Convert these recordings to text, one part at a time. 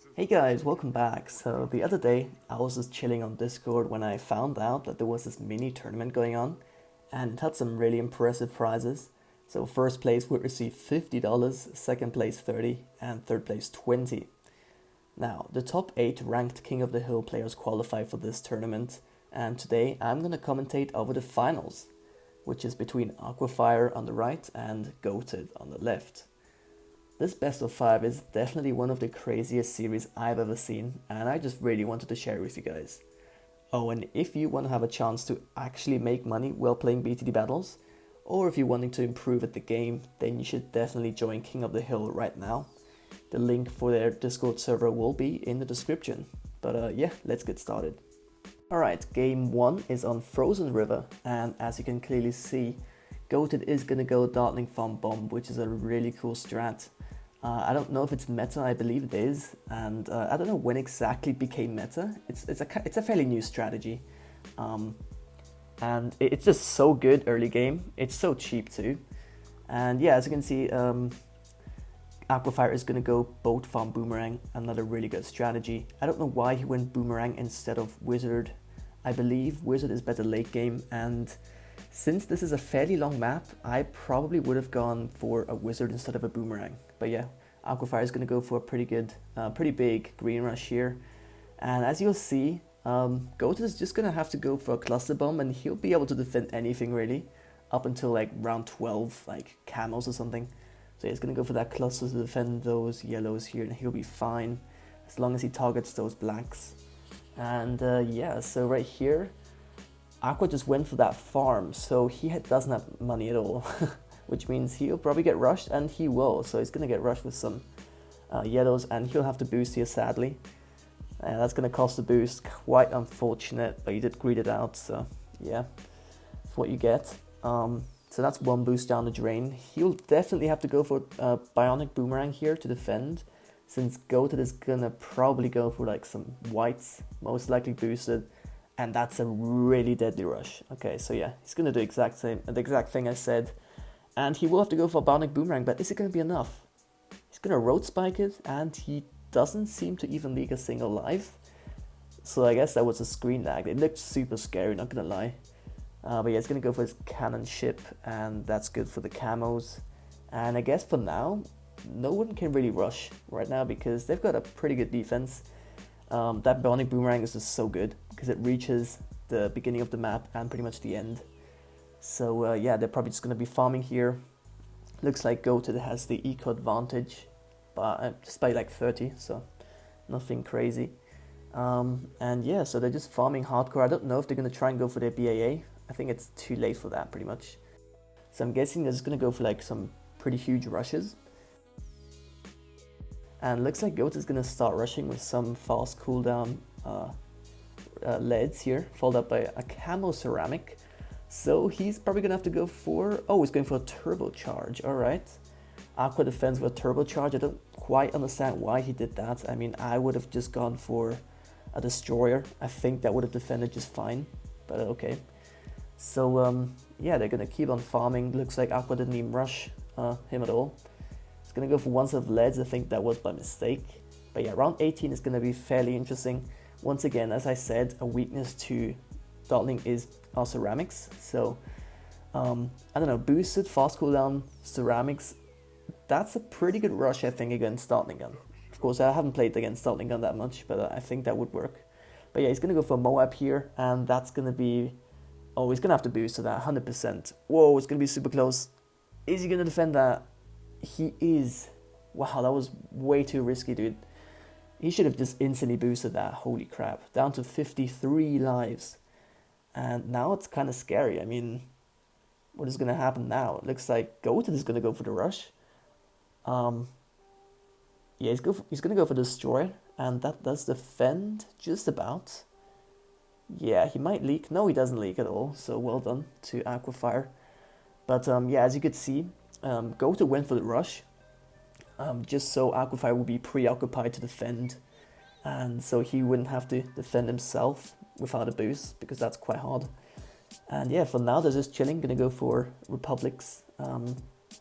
Hey guys, welcome back. So the other day I was just chilling on Discord when I found out that there was this mini tournament going on and it had some really impressive prizes. So first place would receive $50, second place 30 and third place 20. Now, the top 8 ranked King of the Hill players qualify for this tournament and today I'm going to commentate over the finals, which is between Aquafire on the right and Goated on the left. This best of 5 is definitely one of the craziest series I've ever seen, and I just really wanted to share it with you guys. Oh, and if you want to have a chance to actually make money while playing BTD Battles, or if you're wanting to improve at the game, then you should definitely join King of the Hill right now. The link for their Discord server will be in the description. But yeah, let's get started. Alright, game 1 is on Frozen River, and as you can clearly see, Goated is gonna go Dartling Farm Bomb, which is a really cool strat. I don't know if it's meta, I believe it is, and I don't know when exactly it became meta. It's a fairly new strategy, and it's just so good early game. It's so cheap too, and yeah, as you can see, Aquafire is gonna go Boat Farm Boomerang, another really good strategy. I don't know why he went Boomerang instead of Wizard. I believe Wizard is better late game, and since this is a fairly long map, I probably would have gone for a Wizard instead of a Boomerang. But yeah, Aquafire is going to go for a pretty big green rush here. And as you'll see, Goated is just going to have to go for a Cluster Bomb, and he'll be able to defend anything really, up until like round 12, like camos or something. So he's going to go for that Cluster to defend those yellows here, and he'll be fine, as long as he targets those blacks. And yeah, so right here, Aqua just went for that farm, so he doesn't have money at all, which means he'll probably get rushed, and he will. So he's going to get rushed with some yellows, and he'll have to boost here, sadly. That's going to cost a boost, quite unfortunate, but he did greed it out, so yeah, that's what you get. So that's one boost down the drain. He'll definitely have to go for Bionic Boomerang here to defend, since Goated is going to probably go for like some whites, most likely boosted. And that's a really deadly rush. Okay, so yeah, he's gonna do the exact thing I said, and he will have to go for a Bionic Boomerang. But is it gonna be enough? He's gonna road spike it, and he doesn't seem to even leak a single life. So I guess that was a screen lag. It looked super scary, not gonna lie. But yeah, he's gonna go for his cannon ship, and that's good for the camos. And I guess for now, no one can really rush right now because they've got a pretty good defense. That Bionic Boomerang is just so good because it reaches the beginning of the map and pretty much the end. So yeah, they're probably just going to be farming here. Looks like Goated has the eco advantage, but just by like 30, so nothing crazy. And yeah, so they're just farming hardcore. I don't know if they're going to try and go for their BAA. I think it's too late for that pretty much. So I'm guessing they're just going to go for like some pretty huge rushes. And looks like Goat is going to start rushing with some fast cooldown leads here, followed up by a camo ceramic. So he's probably going to have to go for... Oh, he's going for a turbocharge, alright. Aqua defends with a turbocharge. I don't quite understand why he did that. I mean, I would have just gone for a destroyer. I think that would have defended just fine, but okay. So yeah, they're going to keep on farming. Looks like Aqua didn't even rush him at all. It's going to go for one set of leads. I think that was by mistake. But yeah, round 18 is going to be fairly interesting. Once again, as I said, a weakness to Dartling is our ceramics. So, I don't know, boosted, fast cooldown, ceramics. That's a pretty good rush, I think, against Dartling Gun. Of course, I haven't played against Dartling Gun that much, but I think that would work. But yeah, he's going to go for Moab here, and that's going to be... Oh, he's going to have to boost to that, 100%. Whoa, it's going to be super close. Is he going to defend that? He is. Wow, that was way too risky, dude. He should have just instantly boosted that. Holy crap. Down to 53 lives. And now it's kind of scary. I mean, what is going to happen now? It looks like Goated is going to go for the rush. Yeah, he's going to go for the Destroyer. And that does defend just about. Yeah, he might leak. No, he doesn't leak at all. So well done to Aquafire. But yeah, as you could see, Goated went for the rush, just so Aquafire would be preoccupied to defend, and so he wouldn't have to defend himself without a boost, because that's quite hard. And yeah, for now they're just chilling, gonna go for Republics,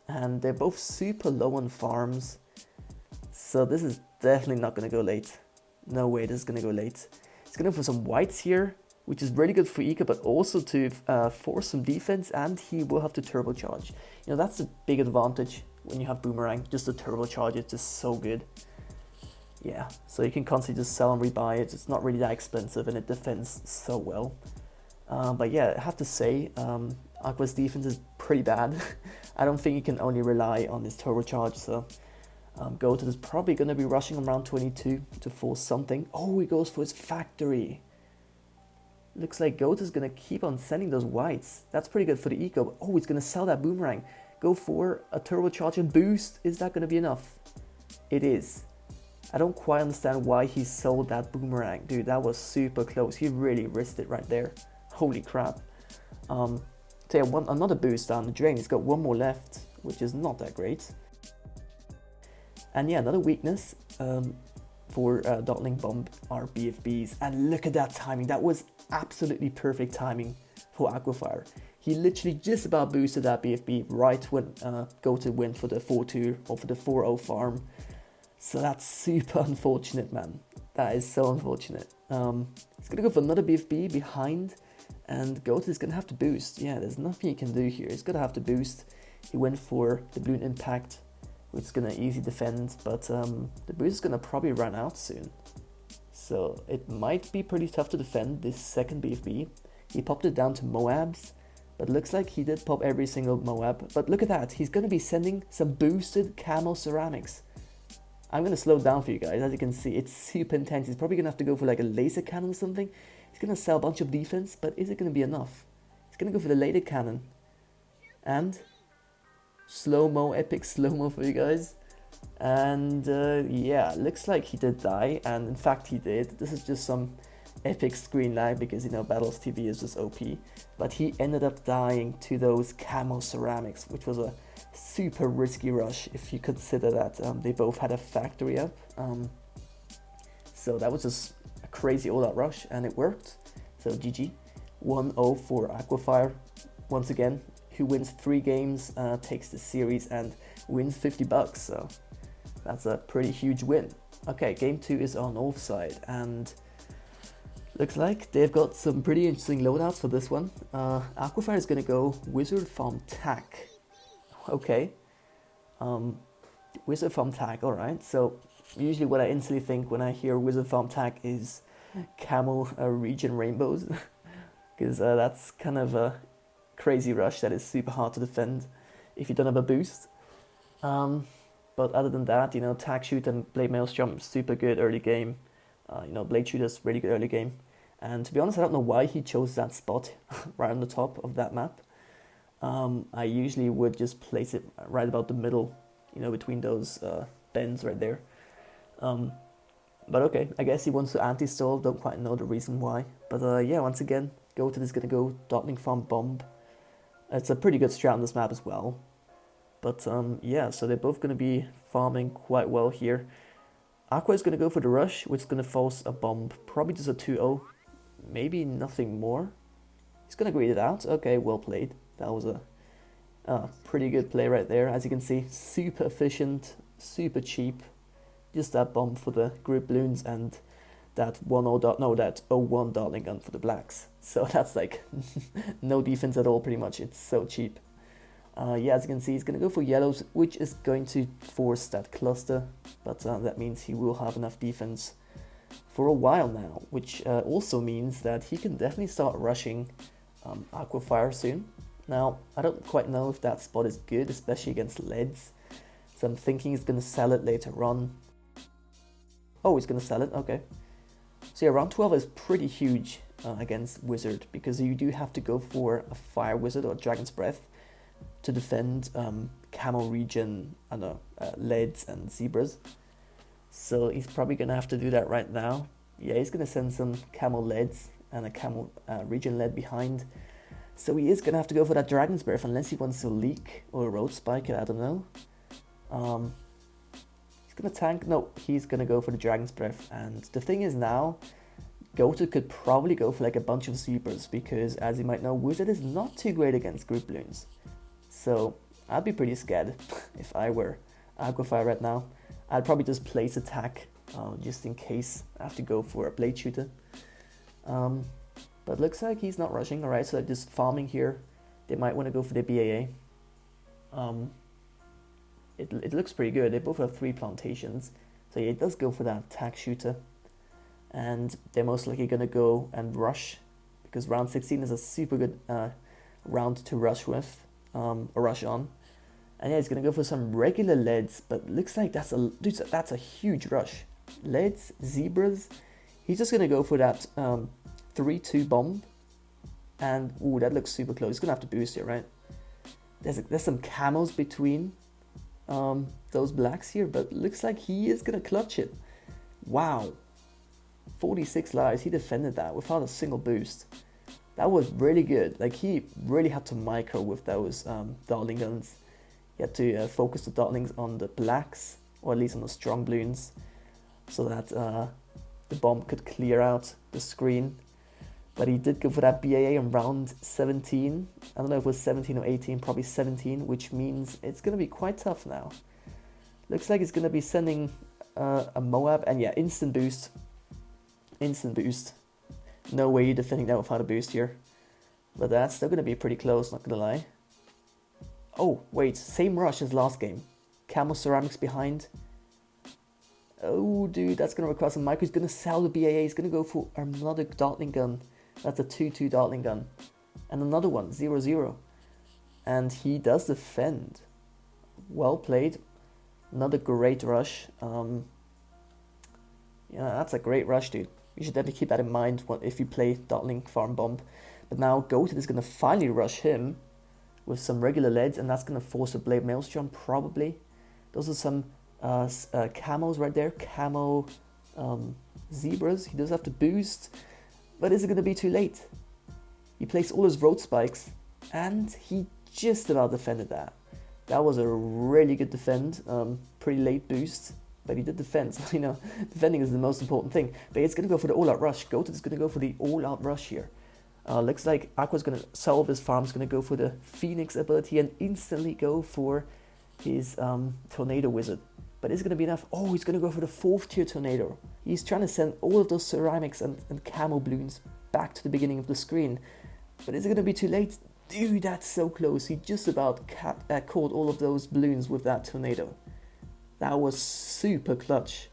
and they're both super low on farms, so this is definitely not going to go late. No way this is going to go late. He's going to go for some whites here, which is really good for eco, but also to force some defense, and he will have to turbocharge. You know, that's a big advantage when you have boomerang. Just the turbocharge is just so good. Yeah, so you can constantly just sell and rebuy it. It's not really that expensive, and it defends so well. But yeah, I have to say, Aqua's defense is pretty bad. I don't think you can only rely on his turbocharge, so Goated is probably going to be rushing around 22 to force something. Oh, he goes for his factory. Looks like Goat is going to keep on sending those whites. That's pretty good for the eco. But oh, he's going to sell that boomerang. Go for a turbocharge and boost. Is that going to be enough? It is. I don't quite understand why he sold that boomerang. Dude, that was super close. He really risked it right there. Holy crap. So yeah, another boost down the drain. He's got one more left, which is not that great. And yeah, another weakness for Dotling Bomb are BFBs. And look at that timing. That was absolutely perfect timing for Aquafire. He literally just about boosted that BFB right when Goated went for the 4-2 or for the 4-0 farm. So that's super unfortunate, man. That is so unfortunate. He's going to go for another BFB behind, and Goated is going to have to boost. Yeah, there's nothing he can do here. He's going to have to boost. He went for the Bloon Impact, which is going to easy defend, but the boost is going to probably run out soon. So it might be pretty tough to defend this second BFB. He popped it down to Moabs, but looks like he did pop every single Moab. But look at that, he's going to be sending some boosted camo ceramics. I'm going to slow down for you guys. As you can see, it's super intense. He's probably going to have to go for like a laser cannon or something. He's going to sell a bunch of defense, but is it going to be enough? He's going to go for the laser cannon. And slow-mo, epic slow-mo for you guys. And yeah, looks like he did die, and in fact he did. This is just some epic screen lag because, you know, Battles TV is just OP. But he ended up dying to those camo ceramics, which was a super risky rush if you consider that they both had a factory up. So that was just a crazy all-out rush, and it worked. So GG, 1-0 for Aquafire. Once again, who wins 3 games takes the series and wins $50. So that's a pretty huge win. Okay, game 2 is on offside, and looks like they've got some pretty interesting loadouts for this one. Aquafire is going to go Wizard Farm Tack. Okay, Wizard Farm Tack, alright. So usually what I instantly think when I hear Wizard Farm Tack is Camel Region Rainbows, because that's kind of a crazy rush that is super hard to defend if you don't have a boost. But other than that, you know, Tack Shoot and Blade Maelstrom, super good early game. You know, Blade Shooter's really good early game. And to be honest, I don't know why he chose that spot right on the top of that map. I usually would just place it right about the middle, you know, between those bends right there. But okay, I guess he wants to anti-stall, don't quite know the reason why. But yeah, once again, Goated is going to go Dotling Farm Bomb. It's a pretty good strat on this map as well. But yeah, so they're both going to be farming quite well here. Aqua is going to go for the rush, which is going to force a bomb. Probably just a 2-0. Maybe nothing more. He's going to greet it out. Okay, well played. That was a pretty good play right there. As you can see, super efficient, super cheap. Just that bomb for the group Bloons and that 0-1 Dartling gun for the blacks. So that's like no defense at all pretty much. It's so cheap. Yeah, as you can see, he's going to go for yellows, which is going to force that cluster. But that means he will have enough defense for a while now, which also means that he can definitely start rushing Aquafire soon. Now, I don't quite know if that spot is good, especially against leads. So I'm thinking he's going to sell it later on. Oh, he's going to sell it, okay. So yeah, round 12 is pretty huge against Wizard, because you do have to go for a Fire Wizard or Dragon's Breath to defend Camo Region, I don't know, leads and zebras. So he's probably going to have to do that right now. Yeah, he's going to send some Camo leads and a Camo Region lead behind. So he is going to have to go for that Dragon's Breath, unless he wants to leak or a Road Spike it, I don't know. He's going to tank. No, he's going to go for the Dragon's Breath. And the thing is now, Goated could probably go for like a bunch of zebras, because as you might know, Wizard is not too great against group Bloons. So I'd be pretty scared if I were Aquafire right now. I'd probably just place attack just in case I have to go for a blade shooter. But looks like he's not rushing. Alright, so they're just farming here. They might want to go for the BAA. It looks pretty good. They both have 3 plantations. So yeah, it does go for that attack shooter. And they're most likely going to go and rush, because round 16 is a super good round to rush with, or rush on. And yeah, he's going to go for some regular leads, but looks like that's a huge rush. Leads, zebras. He's just going to go for that 3-2 bomb. And ooh, that looks super close. He's going to have to boost here, right? There's some camos between those blacks here, but looks like he is going to clutch it. Wow. 46 lives. He defended that without a single boost. That was really good. Like, he really had to micro with those dartling guns. He had to focus the dartlings on the blacks, or at least on the strong Bloons, so that the bomb could clear out the screen. But he did go for that BAA in round 17. I don't know if it was 17 or 18, probably 17, which means it's going to be quite tough now. Looks like it's going to be sending a Moab, and yeah, instant boost. Instant boost. No way you're defending that without a boost here. But that's still going to be pretty close, not going to lie. Oh, wait, same rush as last game. Camo ceramics behind. Oh, dude, that's going to require some micro. He's going to sell the BAA. He's going to go for another dartling gun. That's a 2-2 dartling gun. And another one, 0-0. And he does defend. Well played. Another great rush. Yeah, that's a great rush, dude. You should definitely keep that in mind if you play Dartling Farm Bomb. But now Goated is going to finally rush him with some regular leads, and that's going to force a Blade Maelstrom, probably. Those are some camos right there. Camo zebras. He does have to boost, but is it going to be too late? He placed all his road spikes, and he just about defended that. That was a really good defend. Pretty late boost. But he did defend, so, you know, defending is the most important thing. But it's going to go for the all-out rush. Goated is going to go for the all-out rush here. Looks like Aqua's going to solve his farm. He's going to go for the Phoenix ability and instantly go for his Tornado Wizard. But is it going to be enough? Oh, he's going to go for the 4th tier Tornado. He's trying to send all of those ceramics and camo Bloons back to the beginning of the screen. But is it going to be too late? Dude, that's so close. He just about caught all of those Bloons with that Tornado. That was super clutch.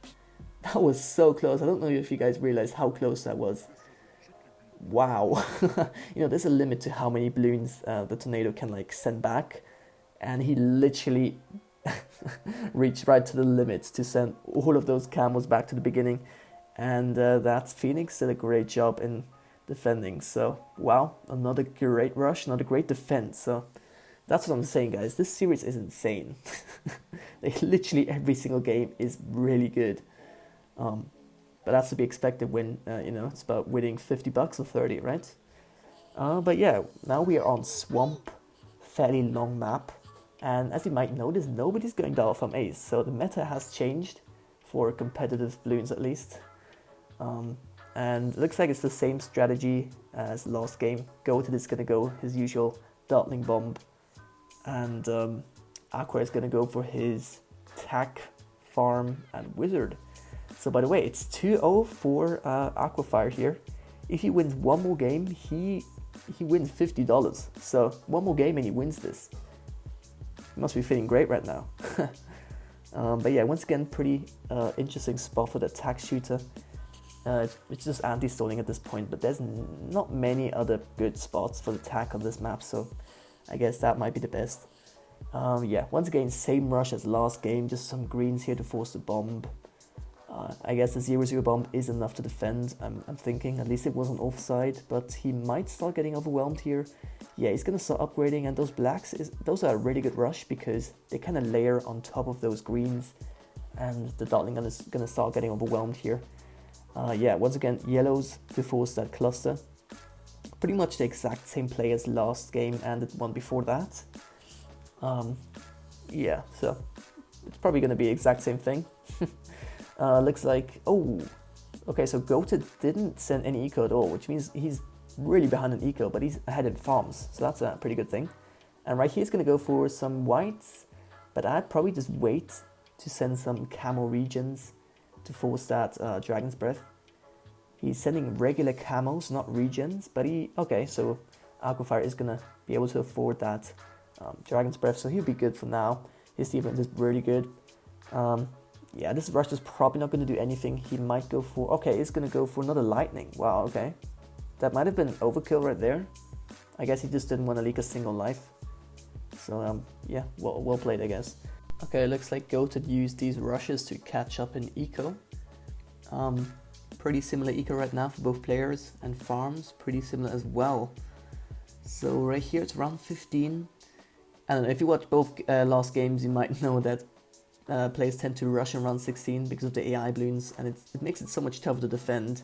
That was so close. I don't know if you guys realize how close that was. Wow. You know, there's a limit to how many Bloons the Tornado can like send back. And he literally reached right to the limit to send all of those camos back to the beginning. And that Phoenix did a great job in defending. So, wow. Another great rush, another great defense. So, that's what I'm saying, guys. This series is insane. Like, literally every single game is really good. But that's to be expected when, you know, it's about winning $50 or 30, right? But yeah, now we are on Swamp. Fairly long map. And as you might notice, nobody's going Dial Farm Ace. So the meta has changed for competitive Bloons at least. And it looks like it's the same strategy as last game. Goated is going to go his usual Dartling Bomb. And Aqua is going to go for his Tack, Farm, and Wizard. So by the way, it's 2-0 for Aquafire here. If he wins one more game, he wins $50. So one more game and he wins this. He must be feeling great right now. But yeah, once again, pretty interesting spot for the Tack Shooter. It's just anti-stalling at this point, but there's not many other good spots for the Tack on this map, so I guess that might be the best. Yeah, once again, same rush as last game, just some greens here to force the bomb. I guess the 0-0 bomb is enough to defend, I'm thinking. At least it wasn't offside, but he might start getting overwhelmed here. Yeah, he's going to start upgrading, and those blacks, those are a really good rush because they kind of layer on top of those greens, and the Dartling gun is going to start getting overwhelmed here. Yeah, once again, yellows to force that cluster. Pretty much the exact same play as last game and the one before that. Yeah, so it's probably going to be the exact same thing. Looks like, oh, okay, so Goated didn't send any eco at all, which means he's really behind in eco, but he's ahead in farms, so that's a pretty good thing. And right here he's going to go for some whites, but I'd probably just wait to send some camo regions to force that Dragon's Breath. He's sending regular camos, not regens, but okay, so Aquafire is gonna be able to afford that Dragon's Breath, so he'll be good for now. His defense is really good. Yeah, this rush is probably not gonna do anything. He might go for, okay, he's gonna go for another lightning. Wow, okay. That might have been overkill right there. I guess he just didn't want to leak a single life. So yeah, well played, I guess. Okay, looks like Goated used these rushes to catch up in eco. Pretty similar eco right now for both players, and farms pretty similar as well. So right here it's round 15. I don't know, if you watch both last games, you might know that players tend to rush in round 16 because of the AI balloons, and it makes it so much tougher to defend.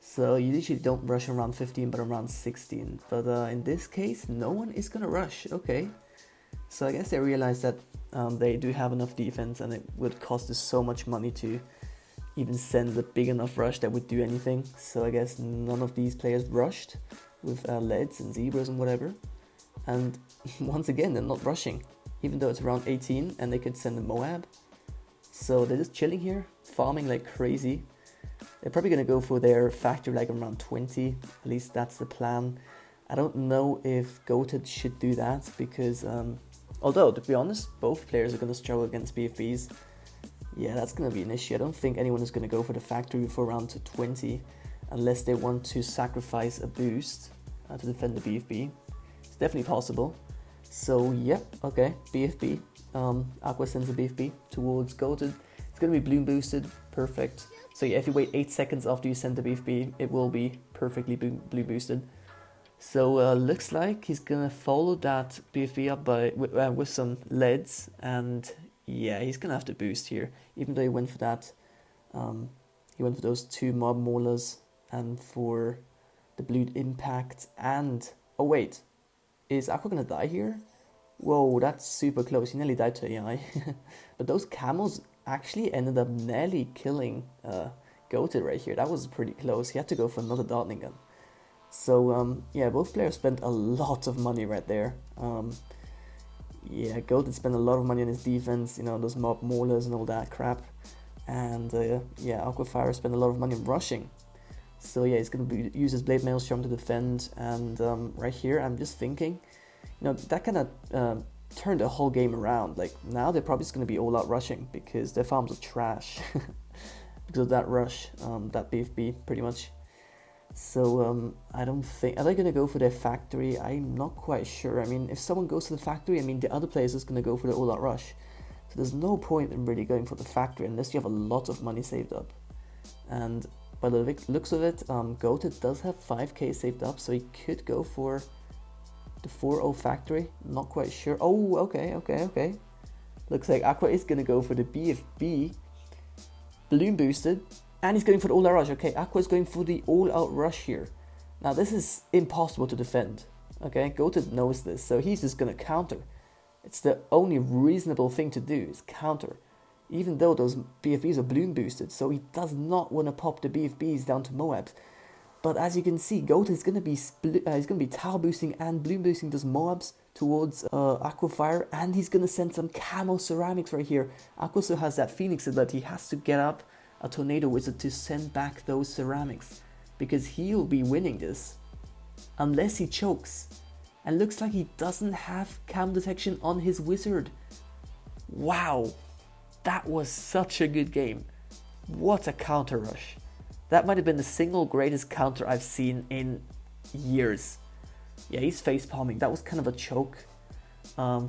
So you usually don't rush in round 15 but around 16. But in this case, no one is gonna rush. Okay, so I guess they realized that they do have enough defense, and it would cost us so much money to even send a big enough rush that would do anything. So I guess none of these players rushed with leads and zebras and whatever. And once again, they're not rushing, even though it's around 18 and they could send a Moab. So they're just chilling here, farming like crazy. They're probably going to go for their factory like around 20, at least that's the plan. I don't know if Goated should do that, because although, to be honest, both players are going to struggle against BFBs. Yeah, that's going to be an issue. I don't think anyone is going to go for the factory for around 20, unless they want to sacrifice a boost to defend the BFB. It's definitely possible. So yeah, okay, BFB. Aqua sends a BFB towards Goated. It's going to be bloom boosted, perfect. So yeah, if you wait 8 seconds after you send the BFB, it will be perfectly bloom boosted. So looks like he's gonna follow that BFB up with some leads, and yeah, he's gonna have to boost here. Even though he went for that, he went for those 2 mob maulers and for the bleed impact. And oh wait, is Aqua gonna die here? Whoa, that's super close. He nearly died to AI. But those camels actually ended up nearly killing Goated right here. That was pretty close. He had to go for another darting gun. So yeah, both players spent a lot of money right there. Yeah, Goated spent a lot of money on his defense, you know, those mob maulers and all that crap. And yeah, Aquafire spent a lot of money on rushing. So yeah, he's going to use his Blade Maelstrom to defend. And right here, I'm just thinking, you know, that kind of turned the whole game around. Like, now they're probably just going to be all out rushing because their farms are trash. Because of that rush, that BFB, pretty much. So I don't think, are they going to go for their factory? I'm not quite sure. I mean, if someone goes to the factory, I mean, the other players is going to go for the all-out rush. So there's no point in really going for the factory unless you have a lot of money saved up. And by the looks of it, Goated does have 5k saved up, so he could go for the 4-0 factory. Not quite sure. Oh, okay. Looks like Aqua is going to go for the BFB. Balloon boosted. And he's going for the all-out rush. Okay, Aqua is going for the all-out rush here. Now, this is impossible to defend. Okay, Goated knows this, so he's just going to counter. It's the only reasonable thing to do, is counter. Even though those BFBs are balloon boosted, so he does not want to pop the BFBs down to Moabs. But as you can see, Goated is going to be he's going to be tower boosting and balloon boosting those Moabs towards Aquafire, and he's going to send some camo ceramics right here. Aqua also has that Phoenix ability. He has to get up a Tornado Wizard to send back those ceramics, because he'll be winning this unless he chokes. And looks like he doesn't have cam detection on his wizard. Wow, that was such a good game. What a counter rush. That might have been the single greatest counter I've seen in years. Yeah, he's face palming. That was kind of a choke. Yeah,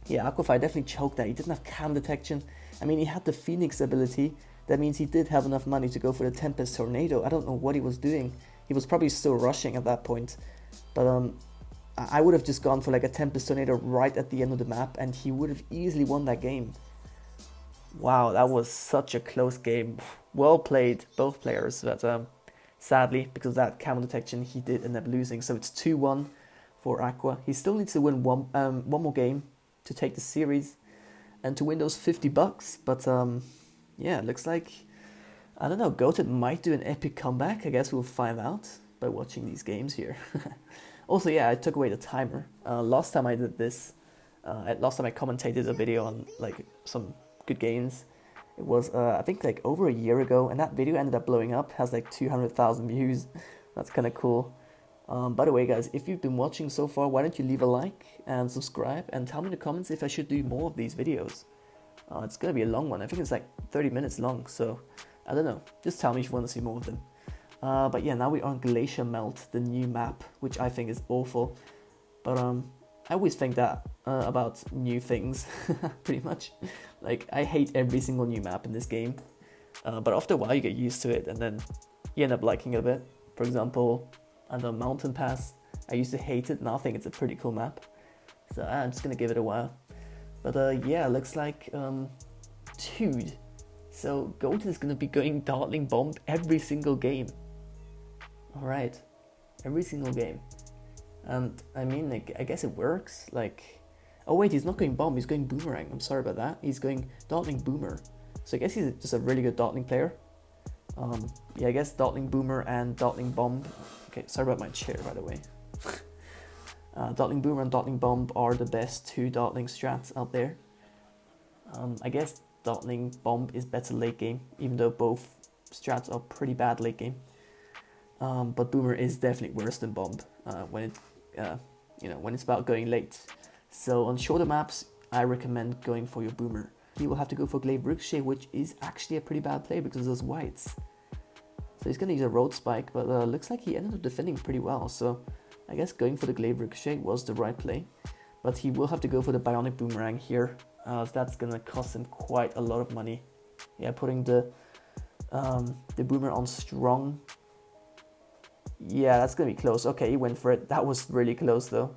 Aquafire definitely choked that. He didn't have cam detection. I mean, he had the Phoenix ability. That means he did have enough money to go for the Tempest Tornado. I don't know what he was doing. He was probably still rushing at that point. But I would have just gone for like a Tempest Tornado right at the end of the map, and he would have easily won that game. Wow, that was such a close game. Well played, both players. But sadly, because of that camo detection, he did end up losing. So it's 2-1 for Aqua. He still needs to win one more game to take the series and to win those $50. But yeah, it looks like, I don't know, Goated might do an epic comeback. I guess we'll find out by watching these games here. Also, yeah, I took away the timer. Last time I did this, last time I commentated a video on like some good games, It was, I think, like over a year ago, and that video ended up blowing up, has like 200,000 views. That's kind of cool. By the way, guys, if you've been watching so far, why don't you leave a like and subscribe, and tell me in the comments if I should do more of these videos. It's going to be a long one. I think it's like 30 minutes long, so I don't know. Just tell me if you want to see more of them. But yeah, now we're on Glacier Melt, the new map, which I think is awful. But I always think that about new things, pretty much. Like, I hate every single new map in this game. But after a while, you get used to it, and then you end up liking it a bit. For example, I don't know, Mountain Pass. I used to hate it, now I think it's a pretty cool map. So I'm just gonna give it a while. But yeah, looks like Dude. So Goat is gonna be going Dartling Bomb every single game. Alright, every single game. And I mean, like, I guess it works. Like, oh wait, he's not going Bomb, he's going Boomerang. I'm sorry about that. He's going Dartling Boomer. So I guess he's just a really good Dartling player. Yeah, I guess Dartling Boomer and Dartling Bomb. Okay, sorry about my chair, by the way. Dartling Boomer and Dartling Bomb are the best two Dartling strats out there. I guess Dartling Bomb is better late game, even though both strats are pretty bad late game. But Boomer is definitely worse than Bomb when it's about going late. So on shorter maps, I recommend going for your Boomer. He will have to go for Glaive Ricochet, which is actually a pretty bad play because of those whites. So he's gonna use a Road Spike, but looks like he ended up defending pretty well. So I guess going for the Glaive Ricochet was the right play. But he will have to go for the Bionic Boomerang here. So that's gonna cost him quite a lot of money. Yeah, putting the Boomer on strong. Yeah, that's gonna be close. Okay, he went for it. That was really close though.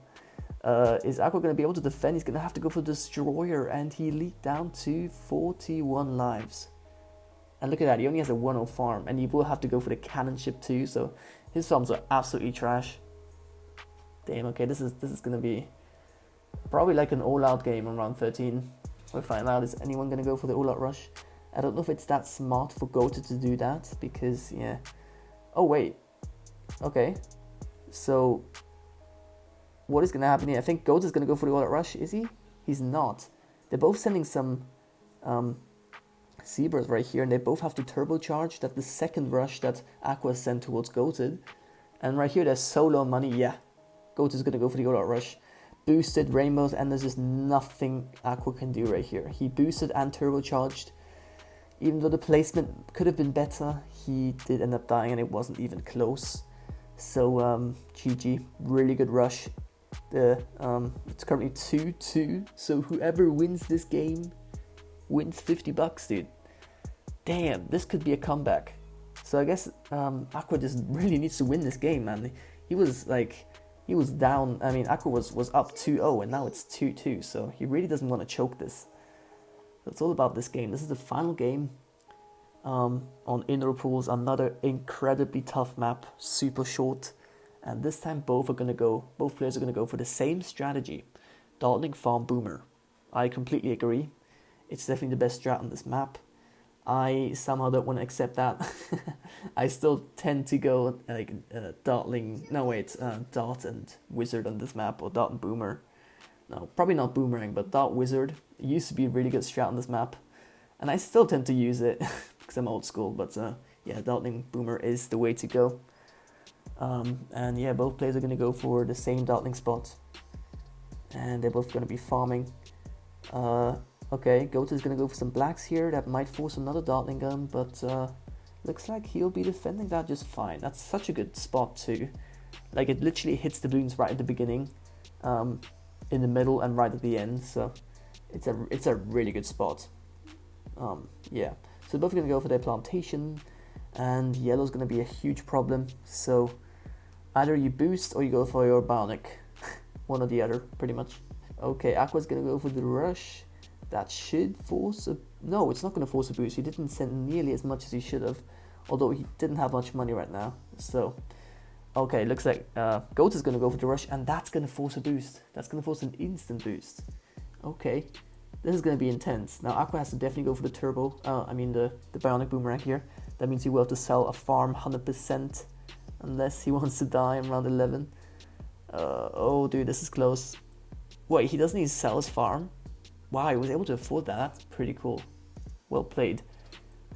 Is Aqua gonna be able to defend? He's gonna have to go for Destroyer, and he leaked down to 41 lives. And look at that, he only has a 1-0 farm, and he will have to go for the Cannon Ship too, so his farms are absolutely trash. Damn, okay, this is gonna be probably like an all-out game on round 13. We'll find out, is anyone gonna go for the all-out rush? I don't know if it's that smart for Goated to do that, because, yeah. Oh, wait. Okay. So, what is gonna happen here? I think Goat is gonna go for the all-out rush, is he? He's not. They're both sending some Zebras right here, and they both have to turbocharge. That's the second rush that Aqua sent towards Goated. And right here, there's solo money. Yeah, Goated is gonna go for the all-out rush. Boosted Rainbows, and there's just nothing Aqua can do right here. He boosted and turbocharged. Even though the placement could have been better, he did end up dying, and it wasn't even close. So GG, really good rush. It's currently 2-2. So whoever wins this game wins $50, dude. Damn, this could be a comeback. So I guess Aqua just really needs to win this game, man. He was down. I mean, Aqua was up 2-0, and now it's 2-2. So he really doesn't want to choke this. That's all about this game. This is the final game on Indoor Pools. Another incredibly tough map, super short. And this time both players are gonna go for the same strategy. Dartling Farm Boomer. I completely agree. It's definitely the best strat on this map. I somehow don't want to accept that. I still tend to go like Dart and Wizard on this map, or Dart and Boomer. No, probably not Boomerang, but Dart Wizard. It used to be a really good strat on this map, and I still tend to use it because I'm old school. But yeah, Dartling Boomer is the way to go. And yeah, both players are going to go for the same Dartling spot, and they're both going to be farming. Okay, Goat is going to go for some blacks here. That might force another Dartling gun, but looks like he'll be defending that just fine. That's such a good spot too. Like, it literally hits the balloons right at the beginning, in the middle, and right at the end. So it's a really good spot. Yeah, so both are going to go for their plantation, and yellow's going to be a huge problem. So either you boost or you go for your Bionic. One or the other, pretty much. Okay, Aqua's going to go for the rush. That should force a... No, it's not going to force a boost. He didn't send nearly as much as he should have, although he didn't have much money right now. So, okay, looks like Goat is going to go for the rush, and that's going to force a boost. That's going to force an instant boost. Okay, this is going to be intense. Now, Aqua has to definitely go for the turbo. The Bionic Boomerang here. That means he will have to sell a farm 100%, unless he wants to die in round 11. Oh, dude, this is close. Wait, he doesn't need to sell his farm? Wow, he was able to afford that. That's pretty cool. well played.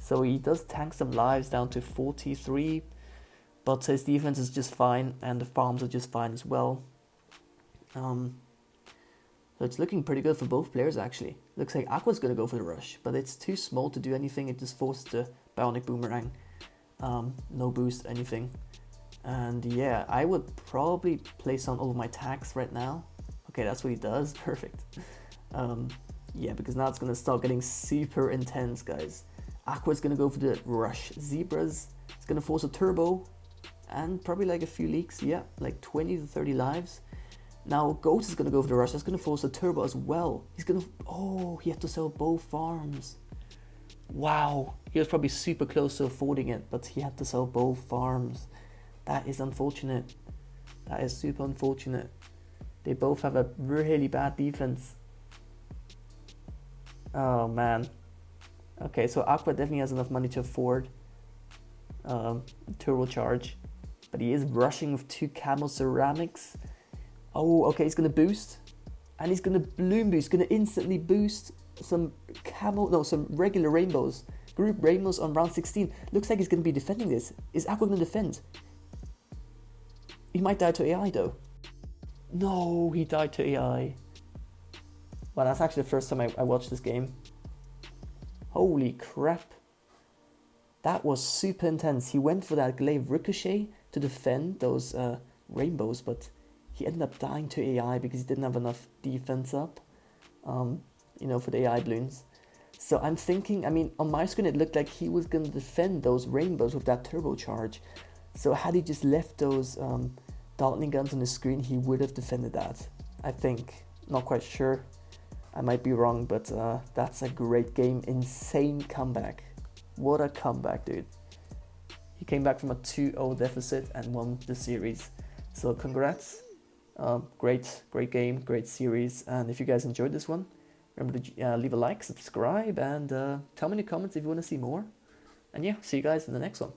So he does tank some lives down to 43, but his defense is just fine, and the farms are just fine as well. So it's looking pretty good for both players, actually. Looks like Aqua's going to go for the rush, but it's too small to do anything. It just forced the Bionic Boomerang. No boost, anything. And yeah, I would probably place on all of my tags right now. Okay, that's what he does. Perfect. Yeah, because now it's going to start getting super intense, guys. Aqua's going to go for the rush. Zebras, it's going to force a turbo and probably like a few leaks. Yeah, like 20 to 30 lives. Now Goat is going to go for the rush. That's going to force a turbo as well. He's going to... Oh, he had to sell both farms. Wow. He was probably super close to affording it, but he had to sell both farms. That is unfortunate. That is super unfortunate. They both have a really bad defense. Oh, man. Okay, so Aqua definitely has enough money to afford turbocharge. But he is rushing with 2 Camo Ceramics. Oh, okay, he's going to boost. And he's going to Bloon boost. He's going to instantly boost some some regular rainbows. Group rainbows on round 16. Looks like he's going to be defending this. Is Aqua going to defend? He might die to AI though. No, he died to AI. Well, that's actually the first time I watched this game. Holy crap. That was super intense. He went for that glaive ricochet to defend those rainbows, but he ended up dying to AI because he didn't have enough defense up, for the AI balloons. So I'm thinking, on my screen it looked like he was going to defend those rainbows with that turbocharge. So had he just left those Dartling guns on the screen, he would have defended that, I think. Not quite sure. I might be wrong, but that's a great game. Insane comeback. What a comeback, dude. He came back from a 2-0 deficit and won the series. So congrats. Great game, great series. And if you guys enjoyed this one, remember to leave a like, subscribe, and tell me in the comments if you want to see more. And yeah, see you guys in the next one.